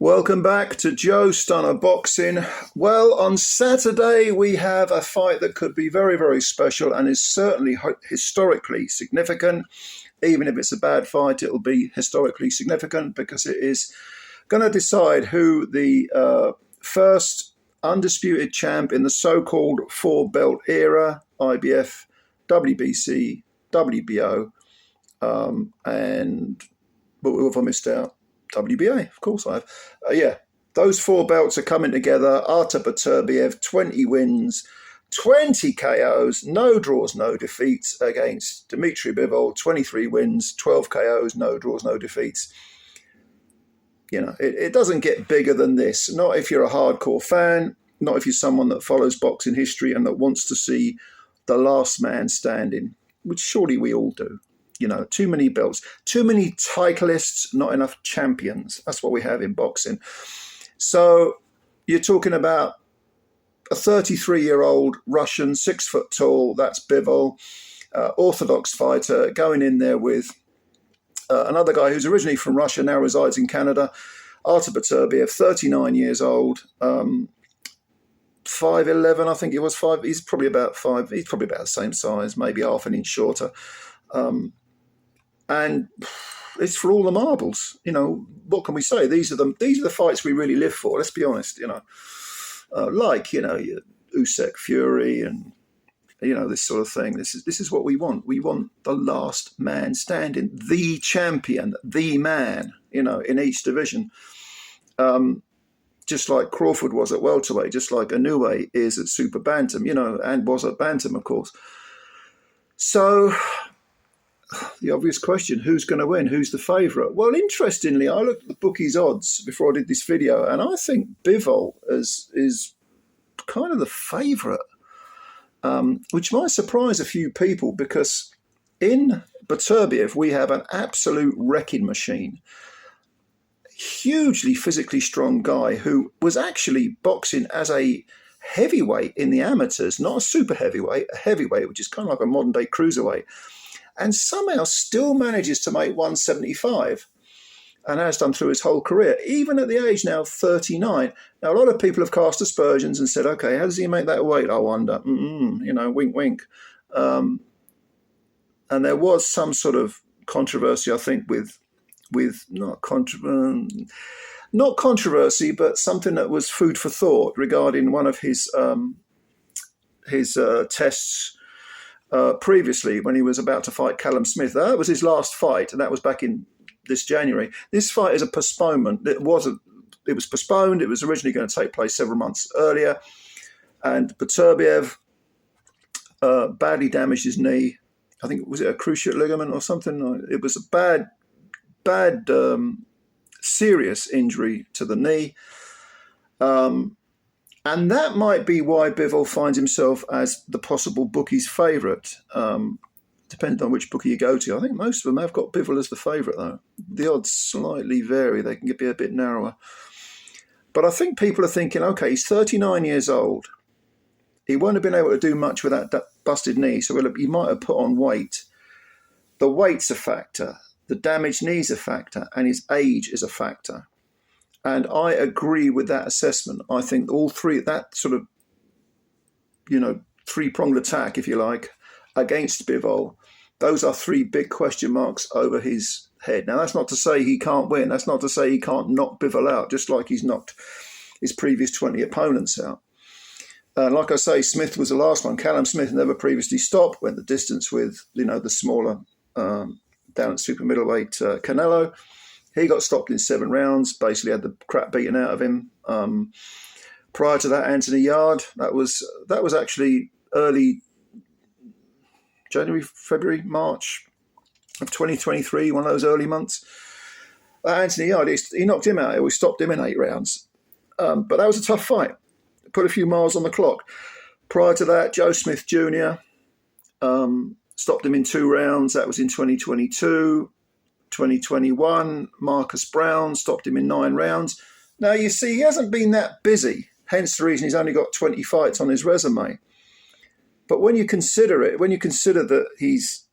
Welcome back to Joe Stunner Boxing. Well, on Saturday we have a fight that could be very, very special and is certainly historically significant. Even if it's a bad fight, it'll be historically significant because it is going to decide who the first undisputed champ in the so-called four-belt era, IBF, WBC, WBO, and what have I missed out? WBA, of course I have. Those four belts are coming together. ARTUR BETERBIEV, 20 wins, 20 KOs, no draws, no defeats against DMITRII BIVOL, 23 wins, 12 KOs, no draws, no defeats. You know, it doesn't get bigger than this. Not if you're a hardcore fan, not if you're someone that follows boxing history and that wants to see the last man standing, which surely we all do. You know, too many belts, too many titleists, not enough champions. That's what we have in boxing. So you're talking about a 33-year-old Russian, 6 foot tall, that's Bivol, orthodox fighter, going in there with another guy who's originally from Russia, now resides in Canada, ARTUR BETERBIEV, 39 years old, 5'11", I think he was. He's probably about the same size, maybe half an inch shorter. And it's for all the marbles. You know, what can we say? These are the fights we really live for. Let's be honest. You know, your Usyk Fury and this sort of thing. This is what we want. We want the last man standing, the champion, the man. In each division. Just like Crawford was at welterweight, just like Inoue is at super bantam. And was at bantam, of course. So the obvious question, who's going to win? Who's the favourite? Well, interestingly, I looked at the bookies' odds before I did this video, and I think Bivol is kind of the favourite, which might surprise a few people because in BETERBIEV we have an absolute wrecking machine. Hugely physically strong guy who was actually boxing as a heavyweight in the amateurs, not a super heavyweight, a heavyweight, which is kind of like a modern-day cruiserweight. And somehow still manages to make 175 and has done through his whole career, even at the age now of 39. Now, a lot of people have cast aspersions and said, okay, how does he make that weight, I wonder? Wink, wink. And there was some sort of controversy, I think, with not controversy, but something that was food for thought regarding one of his tests previously when he was about to fight Callum Smith. That was his last fight, and that was back in this January. This fight is a postponement. It was postponed. It was originally going to take place several months earlier, and BETERBIEV badly damaged his knee. I think was it a cruciate ligament or something. It was a bad, serious injury to the knee. And that might be why Bivol finds himself as the possible bookie's favourite, depending on which bookie you go to. I think most of them have got Bivol as the favourite, though. The odds slightly vary. They can be a bit narrower. But I think people are thinking, okay, he's 39 years old. He won't have been able to do much with that busted knee, so he might have put on weight. The weight's a factor. The damaged knee's a factor. And his age is a factor. And I agree with that assessment. I think all three, that sort of, three-pronged attack, if you like, against Bivol, those are three big question marks over his head. Now, that's not to say he can't win. That's not to say he can't knock Bivol out, just like he's knocked his previous 20 opponents out. And like I say, Smith was the last one. Callum Smith never previously stopped, went the distance with, the smaller, down at super middleweight Canelo. He got stopped in 7 rounds, basically had the crap beaten out of him. Prior to that, Anthony Yarde, that was actually early January, February, March of 2023, one of those early months. Anthony Yarde, he knocked him out. He stopped him in 8 rounds. But that was a tough fight. Put a few miles on the clock. Prior to that, Joe Smith Jr. Stopped him in 2 rounds. That was in 2022. 2021, Marcus Brown stopped him in 9 rounds. Now, you see, he hasn't been that busy, hence the reason he's only got 20 fights on his resume. But when you consider that he's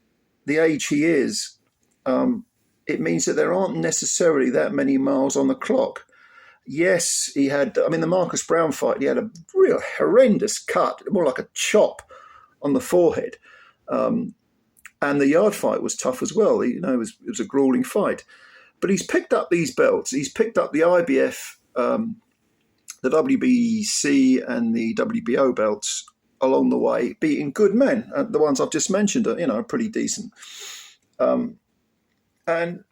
the age he is, it means that there aren't necessarily that many miles on the clock. Yes, he had. I mean, the Marcus Brown fight, he had a real horrendous cut, more like a chop on the forehead. And the Yard fight was tough as well. It was a grueling fight. But he's picked up these belts. He's picked up the IBF, the WBC, and the WBO belts along the way, beating good men. The ones I've just mentioned are, pretty decent. And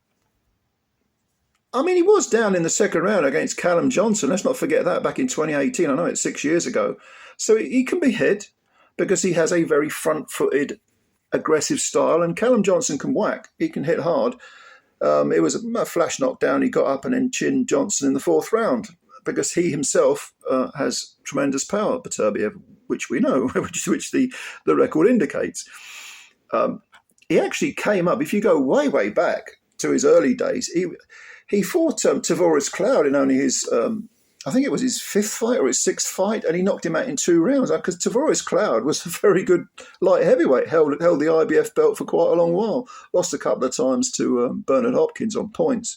I mean, he was down in the second round against Callum Johnson. Let's not forget that, back in 2018. I know it's 6 years ago. So he can be hit because he has a very front-footed, aggressive style. And Callum Johnson can whack. He can hit hard. It was a flash knockdown. He got up and then chinned Johnson in the fourth round because he himself has tremendous power, Beterbiev, which we know, which the record indicates. He actually came up, if you go way, way back to his early days, he fought Tavoris Cloud in only his, I think it was his fifth fight or his sixth fight, and he knocked him out in 2 rounds because Tavoris Cloud was a very good light heavyweight, held the IBF belt for quite a long while, lost a couple of times to Bernard Hopkins on points.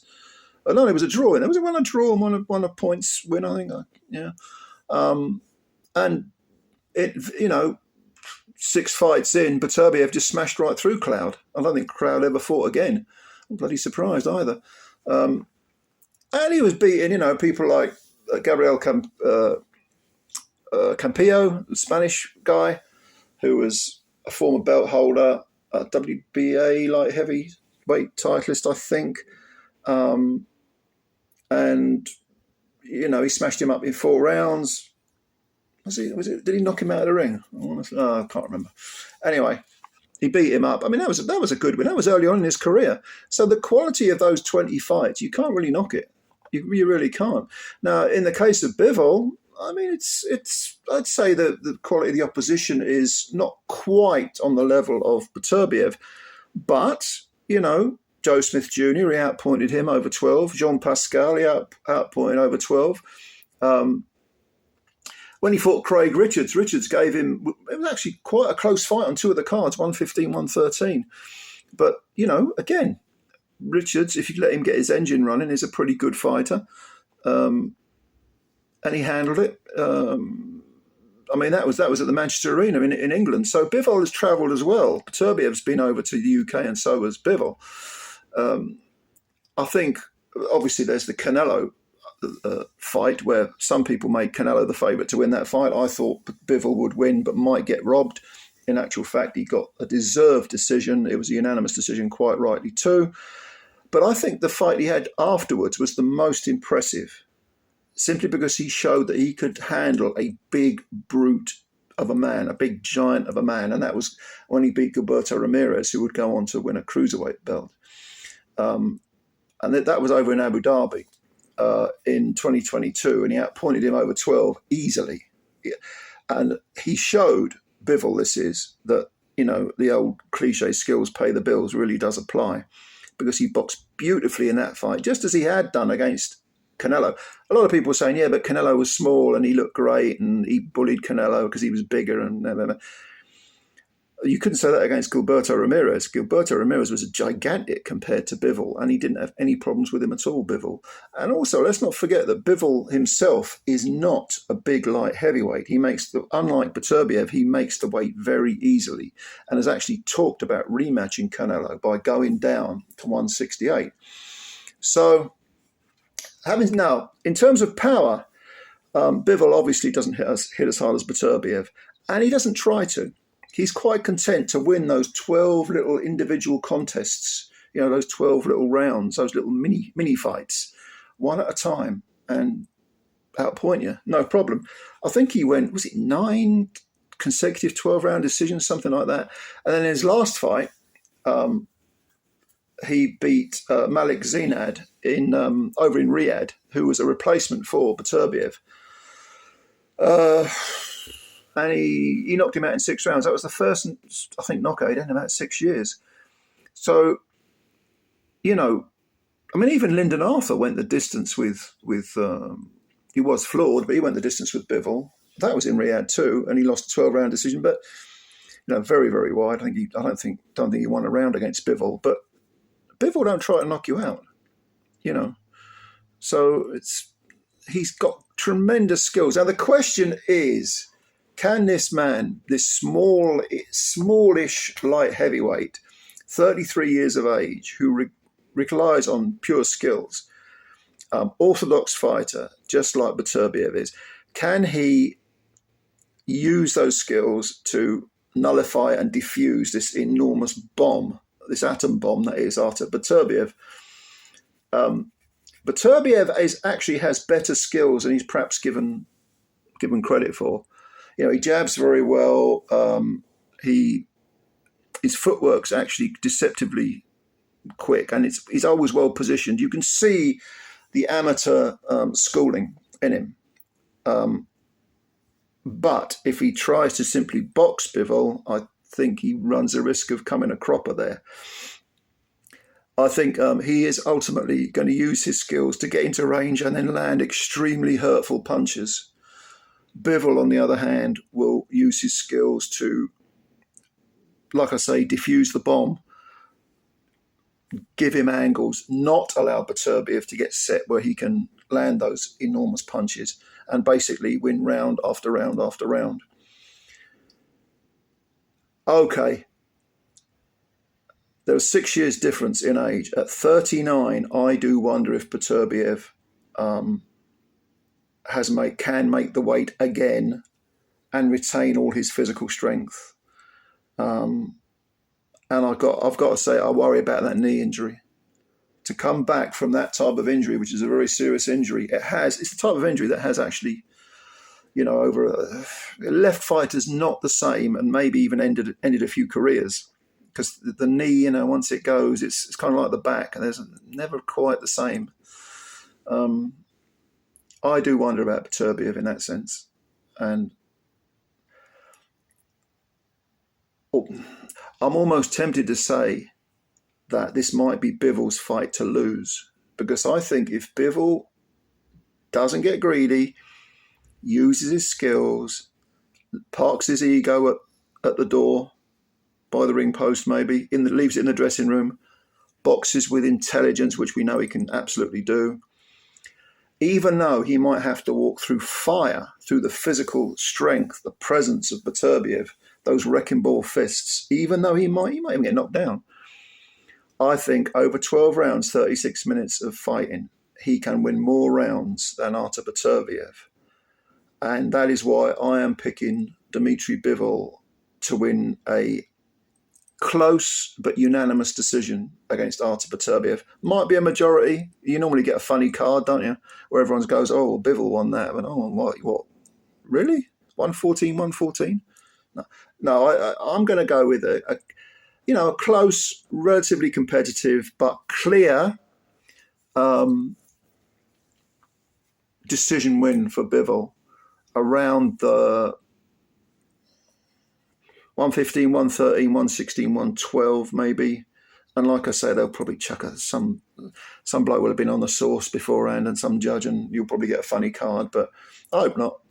No, it was a draw. It was a draw and one of points win, I think. Yeah. And it, 6 fights in, Beterbiev just smashed right through Cloud. I don't think Cloud ever fought again. I'm bloody surprised either. And he was beating, people like Gabriel Campillo, the Spanish guy, who was a former belt holder, a WBA light heavyweight titleist, I think. And he smashed him up in 4 rounds. Did he knock him out of the ring? I can't remember. Anyway, he beat him up. I mean, that was a good win. That was early on in his career. So the quality of those 20 fights, you can't really knock it. You really can't. Now, in the case of Bivol, I mean, I'd say that the quality of the opposition is not quite on the level of Beterbiev, but Joe Smith Jr., he outpointed him over 12. Jean Pascal, he outpointed over 12. When he fought Craig Richards gave him, it was actually quite a close fight on 2 of the cards, 115, 113. But, again, Richards, if you let him get his engine running, is a pretty good fighter. And he handled it. I mean, that was at the Manchester Arena in England. So Bivol has travelled as well. Beterbiev's been over to the UK and so has Bivol. I think, obviously, there's the Canelo fight where some people made Canelo the favourite to win that fight. I thought Bivol would win but might get robbed. In actual fact, he got a deserved decision. It was a unanimous decision, quite rightly too. But I think the fight he had afterwards was the most impressive, simply because he showed that he could handle a big brute of a man, a big giant of a man. And that was when he beat Gilberto Ramirez, who would go on to win a cruiserweight belt. And that was over in Abu Dhabi in 2022, and he outpointed him over 12 easily. And he showed Bivol that, the old cliche skills pay the bills really does apply, because he boxed beautifully in that fight, just as he had done against Canelo. A lot of people were saying, yeah, but Canelo was small and he looked great and he bullied Canelo because he was bigger. And you couldn't say that against Gilberto Ramirez. Gilberto Ramirez was a gigantic compared to Bivol, and he didn't have any problems with him at all, Bivol. And also, let's not forget that Bivol himself is not a big light heavyweight. Unlike Beterbiev, he makes the weight very easily and has actually talked about rematching Canelo by going down to 168. So, now, in terms of power, Bivol obviously doesn't hit as hard as Beterbiev, and he doesn't try to. He's quite content to win those 12 little individual contests, those 12 little rounds, those little mini fights, one at a time, and outpoint you, no problem. I think he went, was it 9 consecutive 12-round decisions, something like that? And then in his last fight, he beat Malik Zinad over in Riyadh, who was a replacement for Beterbiev. And he knocked him out in 6 rounds. That was the first, I think, knockout in about 6 years. So, even Lyndon Arthur went the distance with he was flawed, but he went the distance with Bivol. That was in Riyadh too, and he lost a 12-round decision, but very, very wide. I don't think he won a round against Bivol, but Bivol don't try to knock you out, So he's got tremendous skills. Now the question is, can this man, this smallish light heavyweight, 33 years of age, who relies on pure skills, orthodox fighter, just like Beterbiev is, can he use those skills to nullify and defuse this enormous bomb, this atom bomb that is Artur Beterbiev? Beterbiev actually has better skills than he's perhaps given credit for. You know, he jabs very well. His footwork's actually deceptively quick, and he's always well positioned. You can see the amateur schooling in him. But if he tries to simply box Bivol, I think he runs a risk of coming a cropper there. I think he is ultimately going to use his skills to get into range and then land extremely hurtful punches. Bivol, on the other hand, will use his skills to, like I say, defuse the bomb, give him angles, not allow Beterbiev to get set where he can land those enormous punches and basically win round after round after round. Okay. There was 6 years difference in age. At 39, I do wonder if Beterbiev can make the weight again and retain all his physical strength. And I've got to say, I worry about that knee injury. To come back from that type of injury, which is a very serious injury, it's the type of injury that has actually, left fighters not the same, and maybe even ended a few careers. Because the knee, once it goes, it's kind of like the back, and there's never quite the same. I do wonder about Beterbiev in that sense. And I'm almost tempted to say that this might be Bivol's fight to lose, because I think if Bivol doesn't get greedy, uses his skills, parks his ego at the door, by the ring post maybe, leaves it in the dressing room, boxes with intelligence, which we know he can absolutely do, even though he might have to walk through fire, through the physical strength, the presence of Beterbiev, those wrecking ball fists, even though he might even get knocked down. I think over 12 rounds, 36 minutes of fighting, he can win more rounds than Artur Beterbiev. And that is why I am picking DMITRII Bivol to win a close but unanimous decision against Artur Beterbiev. Might be a majority. You normally get a funny card, don't you? Where everyone goes, oh, Bivol won that. But, oh, what? Really? 114? No, I'm going to go with a close, relatively competitive, but clear decision win for Bivol around the 115, 113, 116, 112 maybe. And like I say, they'll probably chuck some bloke will have been on the source beforehand and some judge, and you'll probably get a funny card, but I hope not.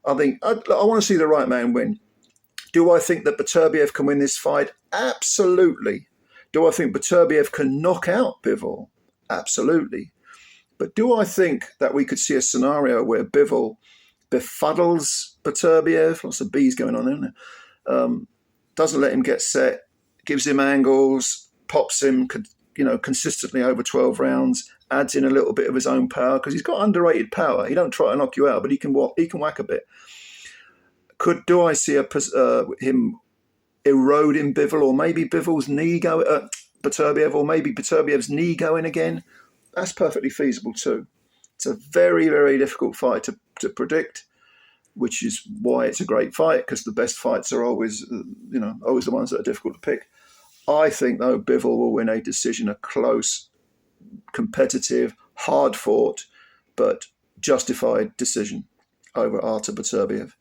I think I want to see the right man win. Do I think that Beterbiev can win this fight? Absolutely. Do I think Beterbiev can knock out Bivol? Absolutely. But do I think that we could see a scenario where Bivol befuddles Beterbiev? Lots of B's going on, isn't there? Doesn't let him get set, gives him angles, pops him, consistently over 12 rounds, adds in a little bit of his own power, because he's got underrated power. He don't try to knock you out, but he can whack a bit. Do I see him eroding Bivol, or maybe Bivol's knee go at Beterbiev, or maybe Beterbiev's knee going again? That's perfectly feasible too. It's a very, very difficult fight to predict, which is why it's a great fight, because the best fights are always the ones that are difficult to pick. I think, though, Bivol will win a decision, a close, competitive, hard-fought, but justified decision over Artur Beterbiev.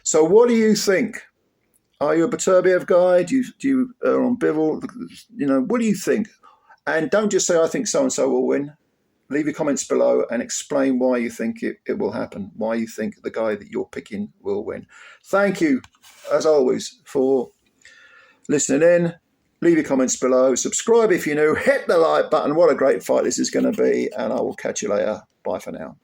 So what do you think? Are you a Beterbiev guy? Do you are on Bivol? What do you think? And don't just say, I think so-and-so will win. Leave your comments below and explain why you think it will happen, why you think the guy that you're picking will win. Thank you, as always, for listening in. Leave your comments below. Subscribe if you're new. Hit the like button. What a great fight this is going to be. And I will catch you later. Bye for now.